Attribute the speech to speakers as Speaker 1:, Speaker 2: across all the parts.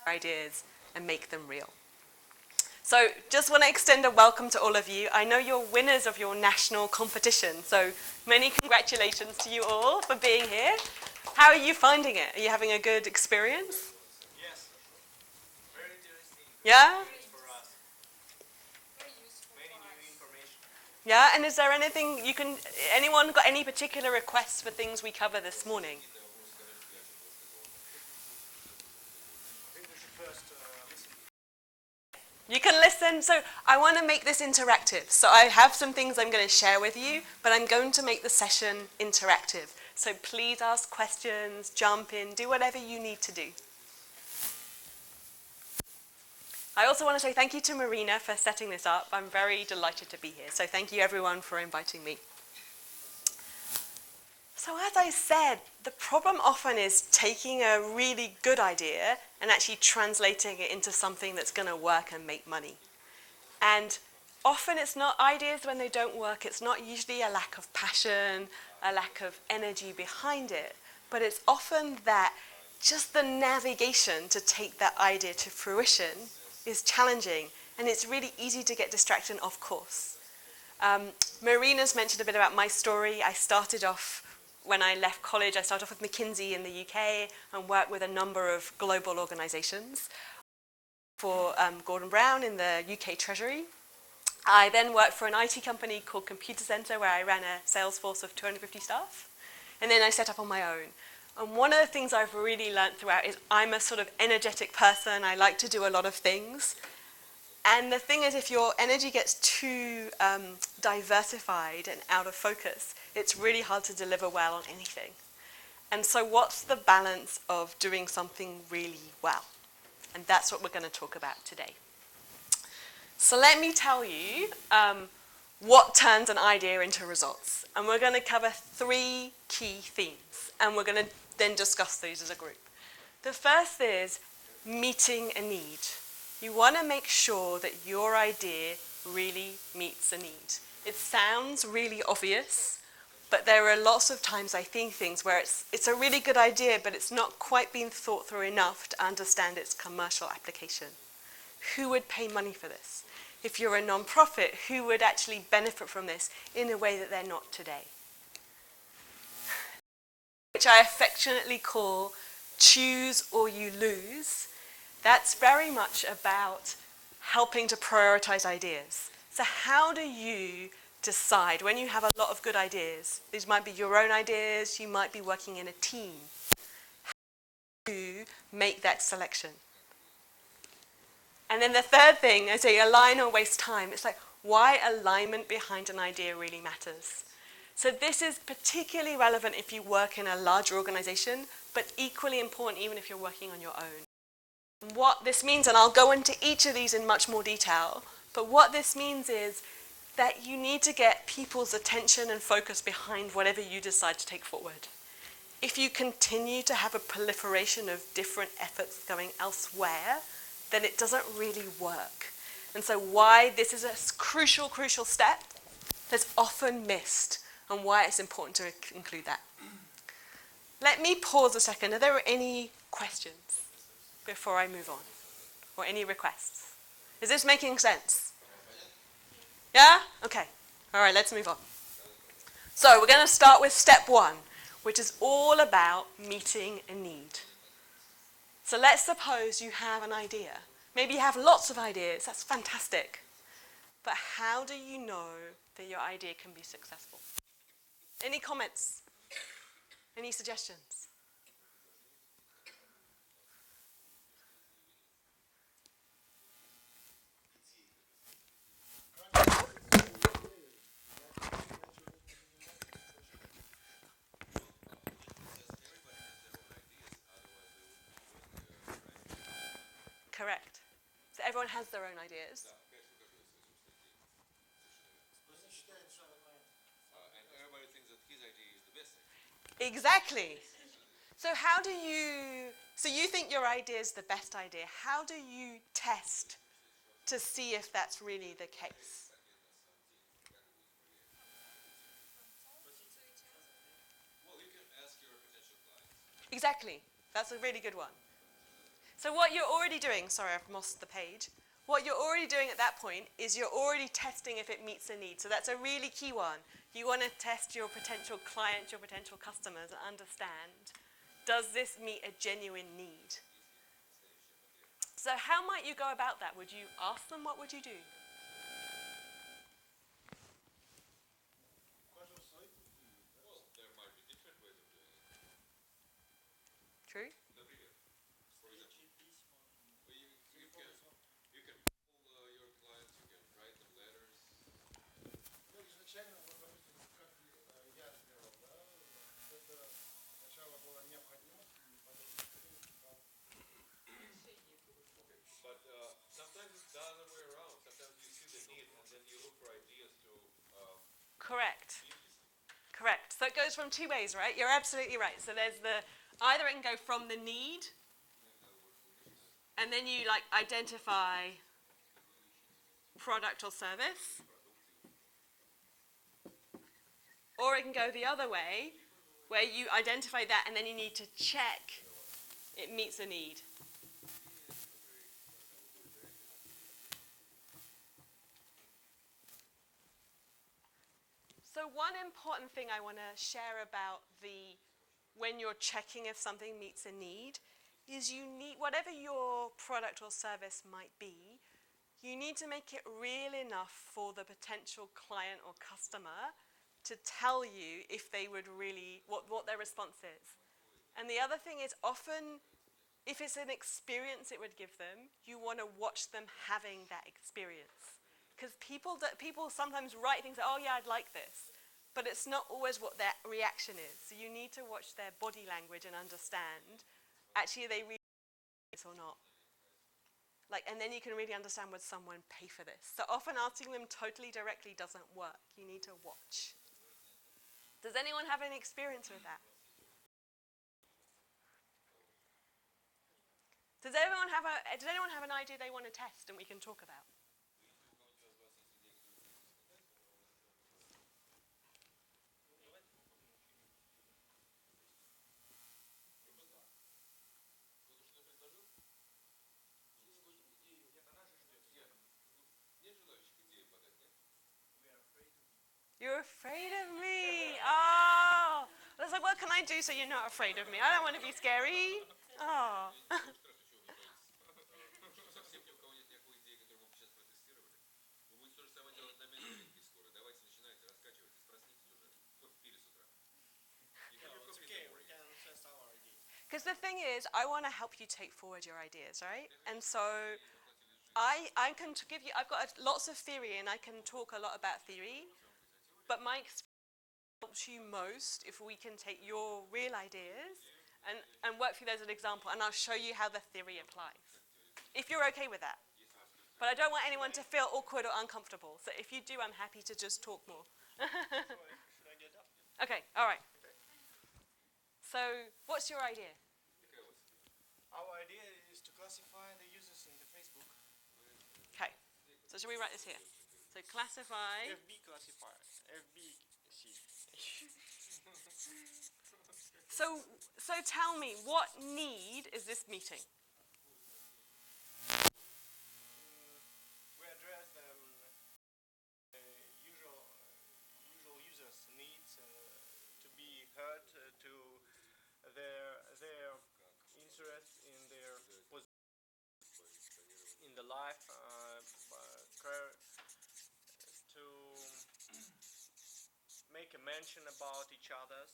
Speaker 1: ideas and make them real. So just want to extend a welcome to all of you. I know you're winners of your national competition, so many congratulations to you all for being here. How are you finding it? Are you having a good experience?
Speaker 2: Yes, very interesting.
Speaker 1: Yeah?
Speaker 2: For us, many new information.
Speaker 1: Yeah, and is there anything anyone got any particular requests for things we cover this morning?
Speaker 2: I think we should first listen.
Speaker 1: You can listen. So I want to make this interactive. So I have some things I'm going to share with you, but I'm going to make the session interactive. So please ask questions, jump in, do whatever you need to do. I also want to say thank you to Marina for setting this up. I'm very delighted to be here. So thank you everyone for inviting me. So as I said, the problem often is taking a really good idea and actually translating it into something that's going to work and make money. And often it's not ideas when they don't work, it's not usually a lack of passion, a lack of energy behind it, but it's often that just the navigation to take that idea to fruition is challenging, and it's really easy to get distracted off course. Marina's mentioned a bit about my story. I started off, when I left college, I started off with McKinsey in the UK and worked with a number of global organizations. For Gordon Brown in the UK Treasury. I then worked for an IT company called Computer Center where I ran a sales force of 250 staff. And then I set up on my own. And one of the things I've really learned throughout is I'm a sort of energetic person. I like to do a lot of things. And the thing is, if your energy gets too diversified and out of focus, it's really hard to deliver well on anything. And so what's the balance of doing something really well? And that's what we're going to talk about today. So let me tell you what turns an idea into results. And we're going to cover 3 key themes. And we're going to then discuss these as a group. The first is meeting a need. You want to make sure that your idea really meets a need. It sounds really obvious, but there are lots of times I think things where it's a really good idea, but it's not quite been thought through enough to understand its commercial application. Who would pay money for this? If you're a non-profit, who would actually benefit from this in a way that they're not today? Which I affectionately call choose or you lose. That's very much about helping to prioritize ideas. So how do you decide when you have a lot of good ideas? These might be your own ideas, you might be working in a team. How do you make that selection? And then the third thing, I say align or waste time. It's like why alignment behind an idea really matters. So this is particularly relevant if you work in a larger organization, but equally important even if you're working on your own. And what this means, and I'll go into each of these in much more detail, but what this means is that you need to get people's attention and focus behind whatever you decide to take forward. If you continue to have a proliferation of different efforts going elsewhere, then it doesn't really work. And so why this is a crucial, crucial step that's often missed, and why it's important to include that. Let me pause a second. Are there any questions before I move on? Or any requests? Is this making sense? Yeah? Okay. All right, let's move on. So we're going to start with step 1, which is all about meeting a need. So let's suppose you have an idea. Maybe you have lots of ideas. That's fantastic. But how do you know that your idea can be successful? Any comments? Any suggestions? Correct. So everyone has their own ideas.
Speaker 2: And everybody thinks that his idea is the best idea.
Speaker 1: Exactly. So you think your idea is the best idea. How do you test to see if that's really the case?
Speaker 2: Well, you can ask your potential clients.
Speaker 1: Exactly. That's a really good one. So what you're already doing, sorry, I've lost the page. What you're already doing at that point is you're already testing if it meets a need. So that's a really key one. You want to test your potential clients, your potential customers, and understand, does this meet a genuine need? So how might you go about that? Would you ask them? What would you do?
Speaker 2: Well, there might be different ways of doing it.
Speaker 1: True?
Speaker 2: Например, for example, you can call your clients, you can write them letters.
Speaker 3: Ну, изначально, вот, допустим, как я сделал, да, это сначала была необходимость, и потом стал.
Speaker 2: Okay. But sometimes it's the other way around. Sometimes you see the need and then you look for ideas to
Speaker 1: Correct.
Speaker 2: meet this need.
Speaker 1: Correct. So it goes from two ways, right? You're absolutely right. So there's the, either it can go from the need, and then you like identify product or service, or it can go the other way, where you identify that and then you need to check it meets a need. So one important thing I want to share about when you're checking if something meets a need is you need, whatever your product or service might be, you need to make it real enough for the potential client or customer to tell you if they would really, what their response is. And the other thing is often, if it's an experience it would give them, you want to watch them having that experience. Because people sometimes write things like, oh yeah, I'd like this. But it's not always what their reaction is. So you need to watch their body language and understand, actually, are they really like this or not? Like, and then you can really understand, would someone pay for this? So often asking them totally directly doesn't work. You need to watch. Does anyone have any experience with that? Does anyone have an idea they want to test and we can talk about?
Speaker 2: Нет желающих идеи подать, нет?
Speaker 1: You're afraid of me. Oh. I was like, what can I do so you're not afraid of me? I don't want to be scary. Oh.
Speaker 2: Совсем ни у кого нет никакой идеи, которую мы бы сейчас протестировали. Вы будете то же самое делать на менторинге скоро. Давайте начинайте, раскачивайтесь, проснитесь уже. Кофе пили с утра.
Speaker 3: It's okay, we can test our idea.
Speaker 1: Because the thing is, I want to help you take forward your ideas, right? And so I can give you, I've got lots of theory and I can talk a lot about theory, but my experience helps you most if we can take your real ideas and work through those as an example, and I'll show you how the theory applies. If you're okay with that. But I don't want anyone to feel awkward or uncomfortable. So if you do, I'm happy to just talk more.
Speaker 3: Should I get up?
Speaker 1: Okay, all right. So what's your idea?
Speaker 3: Our idea is to classify the users in the Facebook.
Speaker 1: Okay, so should we write this here? So classify.
Speaker 3: FB classifier. FBC.
Speaker 1: So tell me, what need is this meeting?
Speaker 3: We address the usual users' needs to be heard, to their interest in their in the life, career, to make a mention about each other's,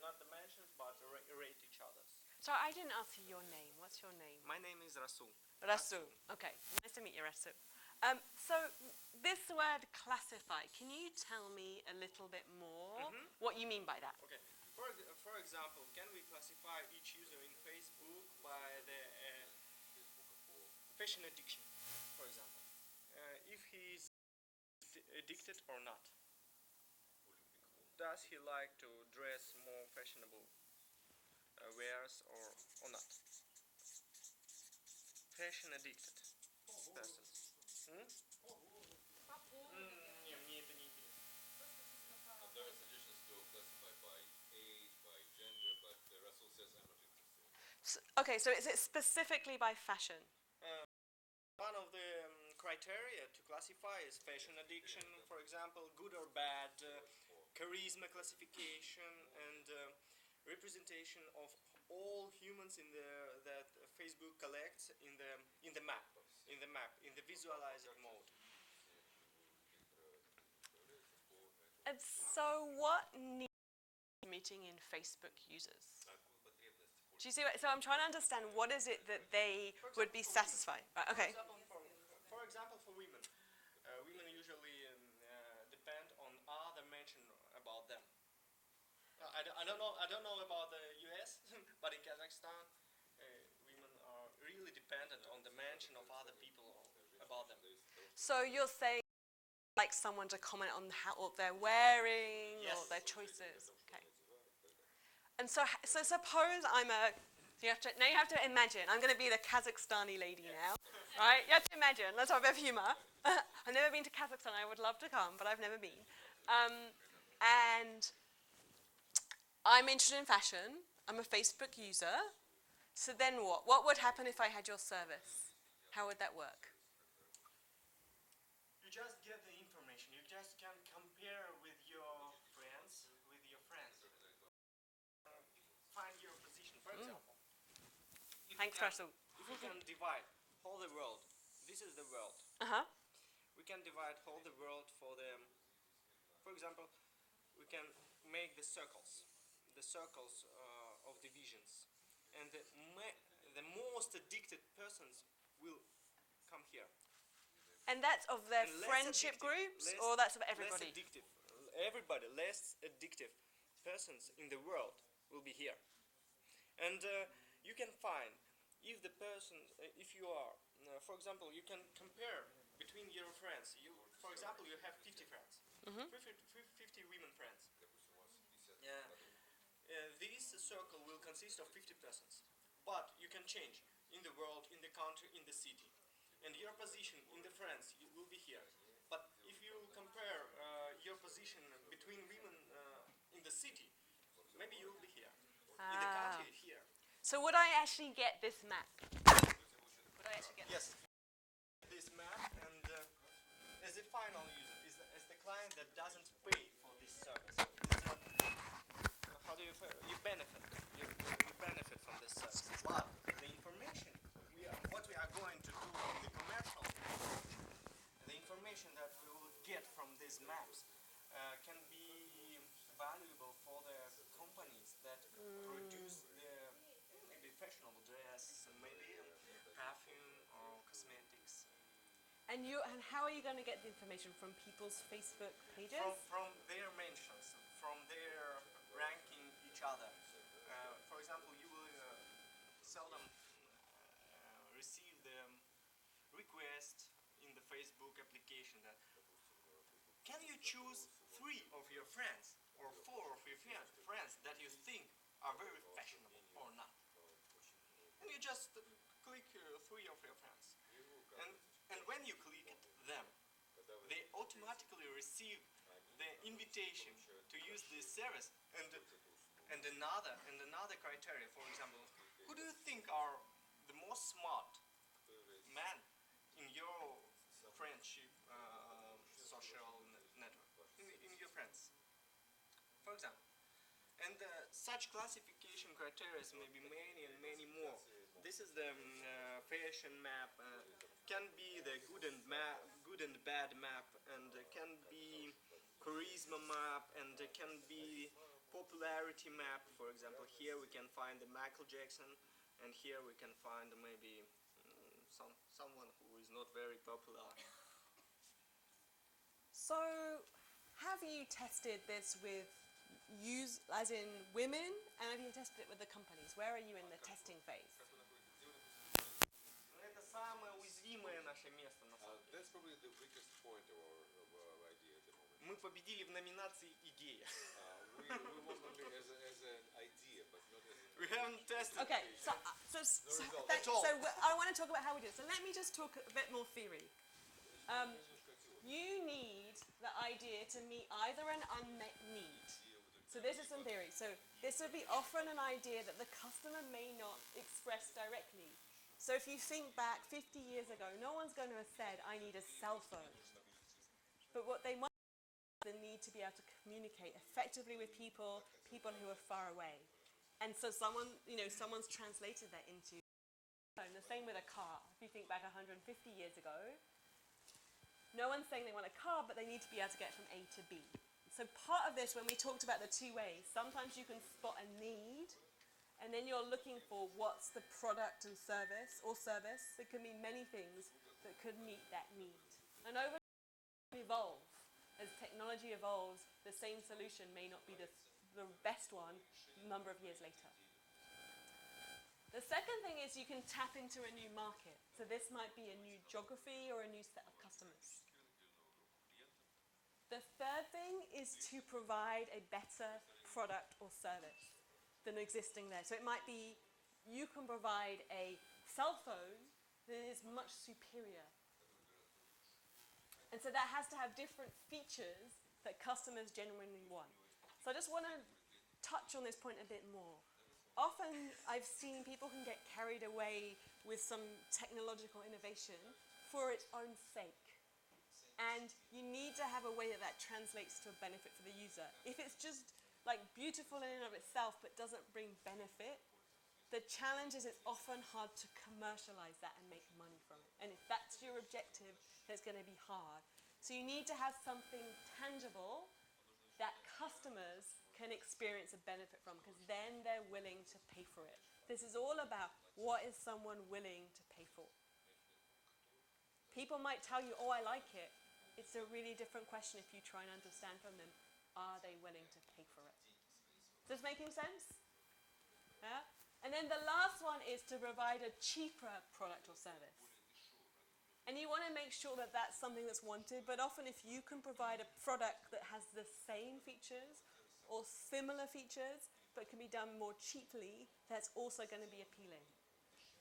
Speaker 3: not the mentions, but rate each other's.
Speaker 1: So I didn't ask you your name. What's your name?
Speaker 3: My name is Rasul.
Speaker 1: Rasul. Okay, nice to meet you, Rasul. So this word classify, can you tell me a little bit more what you mean by that?
Speaker 3: Okay. For example, can we classify each user in Facebook by the fashion addiction, for example? If he is addicted or not? Does he like to dress more fashionable wears or not? Fashion addicted persons. Мне это не интересно.
Speaker 2: And there are suggestions to classify by age, by gender, but Russell says I'm not interested.
Speaker 1: Okay, so is it specifically by fashion?
Speaker 4: One of the criteria to classify is fashion addiction, for example, good or bad, charisma classification, and representation of all humans in the that Facebook collects in the map, in the visualized mode.
Speaker 1: And so what needs meeting in Facebook users? Do you see what, so I'm trying to understand what is it that they would be satisfied. Right, okay.
Speaker 4: For example, for women, women usually depend on other mention about them. I don't know about the US, but in Kazakhstan, women are really dependent on the mention of other people about them.
Speaker 1: So you're saying like someone to comment on how what they're wearing or
Speaker 4: Yes.
Speaker 1: their choices. Okay. And so suppose now you have to imagine, I'm going to be the Kazakhstani lady now, right? You have to imagine, let's have a bit of humor. I've never been to Kazakhstan, I would love to come, but I've never been. And I'm interested in fashion, I'm a Facebook user, so then what? What would happen if I had your service? How would that work?
Speaker 4: You just get the information. You just can compare with your friends, find your position. For example,
Speaker 1: Thanks, Russell.
Speaker 4: if we can divide all the world, this is the world.
Speaker 1: Uh-huh.
Speaker 4: We can divide all the world for example, we can make the circles of divisions, and the most addicted persons will come here.
Speaker 1: And that's of their
Speaker 4: And less
Speaker 1: friendship
Speaker 4: addictive,
Speaker 1: groups,
Speaker 4: less-
Speaker 1: or that's of
Speaker 4: Less
Speaker 1: everybody?
Speaker 4: addictive, everybody, less addictive persons in the world will be here, and you can find if the person, if you are, for example, you can compare between your friends. For example, you have 50 friends, 50 women friends. Yeah. This circle will consist of 50 persons, but you can change in the world, in the country, in the city, and your position in the friends will be here. But if you compare your position between women in the city, maybe you will be here. In the country, here.
Speaker 1: So would I actually get this map? Would I actually get
Speaker 4: Yes. This map, and as a final user, as the client that doesn't pay for this service, how do you benefit? You benefit from this service. But the information, what we are going to do in the commercial, the information that we will get from these maps can be valuable for the companies that produce the maybe fashionable dress, maybe perfume or cosmetics.
Speaker 1: And how are you going to get the information from people's Facebook pages?
Speaker 4: From their mentions, from their ranking each other. For example, you will seldom receive the request in the Facebook application that can you choose 3 of your friends or 4 of your friends that you think are very fashionable or not. And you just click 3 of your friends. And when you click them, they automatically receive the invitation to use this service, and another criteria. For example, who do you think are the most smart men in your friendship social network, in your friends, for example? And such classification criteria may be many and many more. This is the fashion map. Can be the good and bad map, and can be charisma map, and can be popularity map. For example, here we can find the Michael Jackson, and here we can find maybe someone who is not very popular.
Speaker 1: So, have you tested this with as in women, and have you tested it with the companies? Where are you in the testing phase?
Speaker 4: Это самое уязвимое наше место на самом деле.
Speaker 2: That's probably the weakest point of our idea at the moment.
Speaker 4: Мы победили в номинации идея.
Speaker 2: We won only as an idea, but not as
Speaker 4: We haven't tested.
Speaker 1: Okay, so
Speaker 4: At all.
Speaker 1: I want to talk about how we do it. So let me just talk a bit more theory. You need the idea to meet either an unmet need. So this is some theory. So this would be often an idea that the customer may not express directly. So if you think back 50 years ago, no one's going to have said, I need a cell phone. But what they might have the need to be able to communicate effectively with people who are far away. And so someone's translated that into phone. The same with a car. If you think back 150 years ago, no one's saying they want a car, but they need to be able to get from A to B. So part of this, when we talked about the two ways, sometimes you can spot a need, and then you're looking for what's the product and service, or service. There can be many things that could meet that need. And over time, evolve. As technology evolves, the same solution may not be the best one a number of years later. The second thing is you can tap into a new market. So this might be a new geography or a new set of customers. The third thing is to provide a better product or service than existing there. So it might be you can provide a cell phone that is much superior. And so that has to have different features that customers genuinely want. So I just want to touch on this point a bit more. Often I've seen people can get carried away with some technological innovation for its own sake. And you need to have a way that translates to a benefit for the user. If it's just like beautiful in and of itself but doesn't bring benefit, the challenge is it's often hard to commercialize that and make money from it. And if that's your objective, then it's going to be hard. So you need to have something tangible that customers can experience a benefit from, because then they're willing to pay for it. This is all about what is someone willing to pay for. People might tell you, oh, I like it. It's a really different question if you try and understand from them, are they willing to pay for it? Is this making sense? Yeah? And then the last one is to provide a cheaper product or service. And you want to make sure that that's something that's wanted, but often if you can provide a product that has the same features or similar features, but can be done more cheaply, that's also going to be appealing.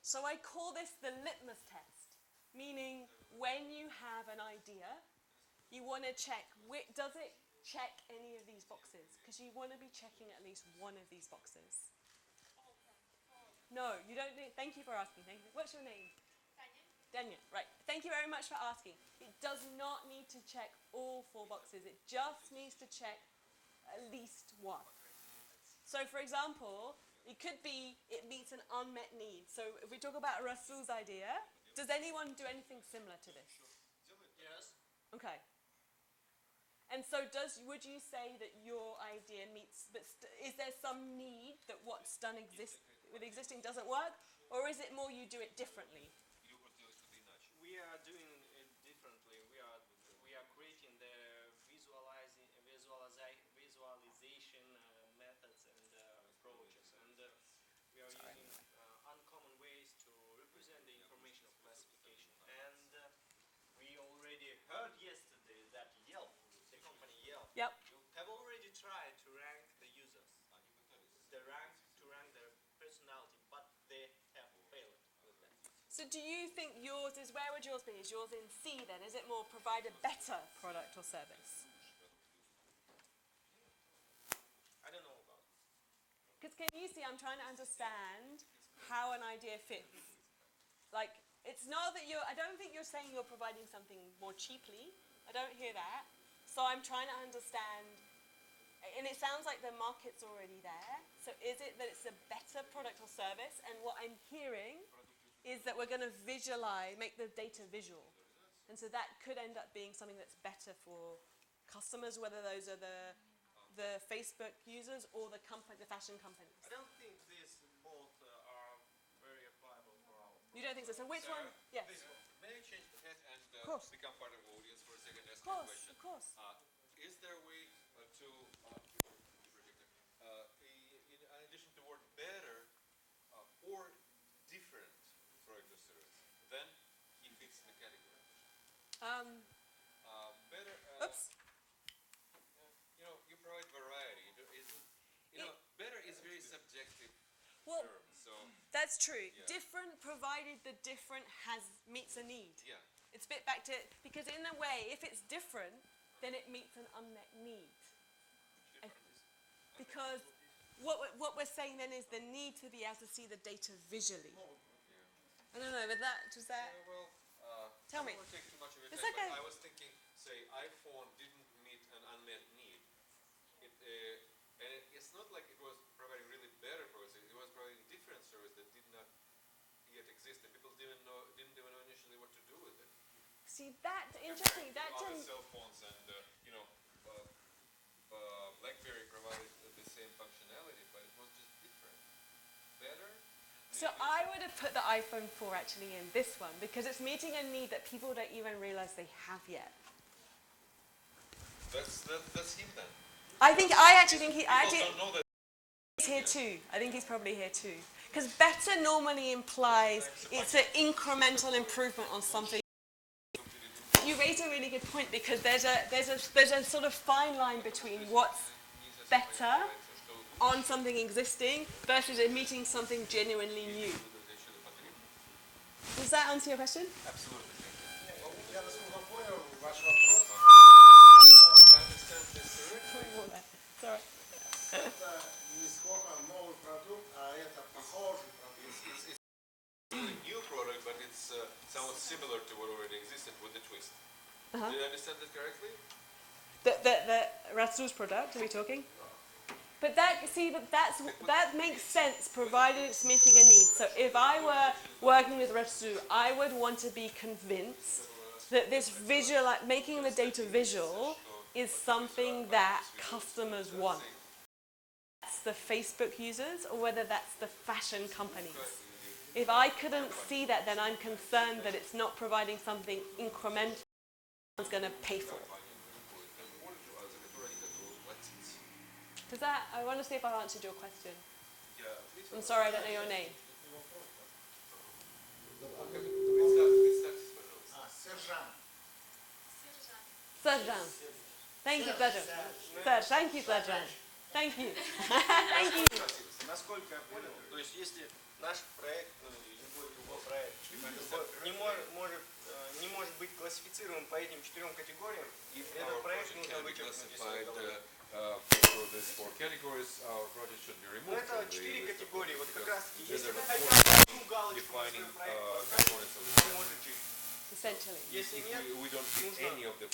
Speaker 1: So I call this the litmus test, meaning when you have an idea, you want to check, does it check any of these boxes? Because you want to be checking at least one of these boxes. No, you don't need, thank you for asking. Thank you. What's your name? Daniel, right. Thank you very much for asking. It does not need to check all 4 boxes. It just needs to check at least one. So for example, it could be it meets an unmet need. So if we talk about Rasul's idea, does anyone do anything similar to this?
Speaker 4: Yes.
Speaker 1: Okay. And so would you say that your idea meets, but is there some need that what's done with existing doesn't work? Or is it more you do it differently?
Speaker 4: We are doing it differently. We are creating the visualization methods and approaches, and we are using uncommon ways to represent the information of classification. And we already heard yesterday that Yelp, the company Yelp,
Speaker 1: Yep.
Speaker 4: have already tried to rank the users, to rank their personality, but they have failed with that.
Speaker 1: So do you think yours is, where would yours be? Is yours in C then? Is it more provide a better product or service?
Speaker 4: I don't know about it.
Speaker 1: Because can you see, I'm trying to understand how an idea fits. Like, it's not that I don't think you're saying you're providing something more cheaply. I don't hear that. So I'm trying to understand, and it sounds like the market's already there. So is it that it's a better product or service? And what I'm hearing is that we're going to make the data visual. And so that could end up being something that's better for customers, whether those are the Facebook users or the fashion companies.
Speaker 4: I don't think these both are very applicable for our.
Speaker 1: You don't think so? So which one? Yes.
Speaker 2: May I change the head and
Speaker 1: course.
Speaker 2: become part of the audience for a second? Ask
Speaker 1: Of course,
Speaker 2: a question.
Speaker 1: of course.
Speaker 2: Is there a way to, in addition to the word better or different product or service, then it fits the category? Better.
Speaker 1: Oops.
Speaker 2: You provide variety. Better is very subjective
Speaker 1: Well,
Speaker 2: term. So
Speaker 1: that's true.
Speaker 2: Yeah.
Speaker 1: Different, provided the different meets a need.
Speaker 2: yeah.
Speaker 1: It's a bit back to, because in a way, if it's different, then it meets an unmet need. Because what we're saying then is the need to be able to see the data visually. I don't know, but does that... Tell me.
Speaker 2: I don't want to take too much of your
Speaker 1: It's
Speaker 2: time,
Speaker 1: okay.
Speaker 2: but I was thinking, say, iPhone didn't meet an unmet need. It's not like it was providing really better service. It was providing different service that did not yet exist, and people didn't even know initially what to do with it.
Speaker 1: See, that's interesting. That
Speaker 2: Other
Speaker 1: didn't...
Speaker 2: cell phones and BlackBerry provided the same functionality, but it was just different. Better.
Speaker 1: So I would have put the iPhone 4 actually in this one because it's meeting a need that people don't even realize they have yet.
Speaker 2: That's him then.
Speaker 1: I actually think
Speaker 2: People don't know that.
Speaker 1: he's here too. I think he's probably here too. Because better normally implies it's an incremental improvement on something. You raise a really good point because there's a sort of fine line between what's better on something existing versus it meeting something genuinely new. Does that answer your question?
Speaker 2: Absolutely.
Speaker 3: Я насколько понял ваш вопрос,
Speaker 1: Sorry.
Speaker 3: это не сколько новый продукт, а это похожий продукт.
Speaker 2: It's a new product, but it's somewhat similar to what already existed with the twist. Did I understand that correctly?
Speaker 1: The Ratsu's product, are we talking? But that makes sense provided it's meeting a need. So if I were working with Ratsu, I would want to be convinced that this making the data visual is something that customers want. That's the Facebook users or whether that's the fashion companies. If I couldn't see that, then I'm concerned that it's not providing something incremental someone's going to pay for. Does that, I want to see if I've answered your question. I'm sorry, I don't know your name.
Speaker 3: Сержант.
Speaker 1: Serjan. Thank you, Serjan. Thank you, Serjan. Thank you. Thank you.
Speaker 4: Насколько я понял, то есть если наш проект, ну, любой другой проект, не может быть классифицирован по этим 4 категориям, и этот проект нужно вычеркнуть из своего договора.
Speaker 2: For these 4 categories, our project should be
Speaker 4: Ну,
Speaker 2: removed
Speaker 4: это
Speaker 2: from the
Speaker 4: 4
Speaker 2: list of
Speaker 4: категории. Вот как раз таки,
Speaker 2: There's
Speaker 4: если
Speaker 2: a
Speaker 4: вы хотите одну галочку на
Speaker 2: defining
Speaker 4: свой проект
Speaker 2: components of
Speaker 4: поставить, вы можете.
Speaker 1: Essentially.
Speaker 4: Если
Speaker 2: If
Speaker 4: нет,
Speaker 2: we don't fit
Speaker 4: нужно
Speaker 2: any of the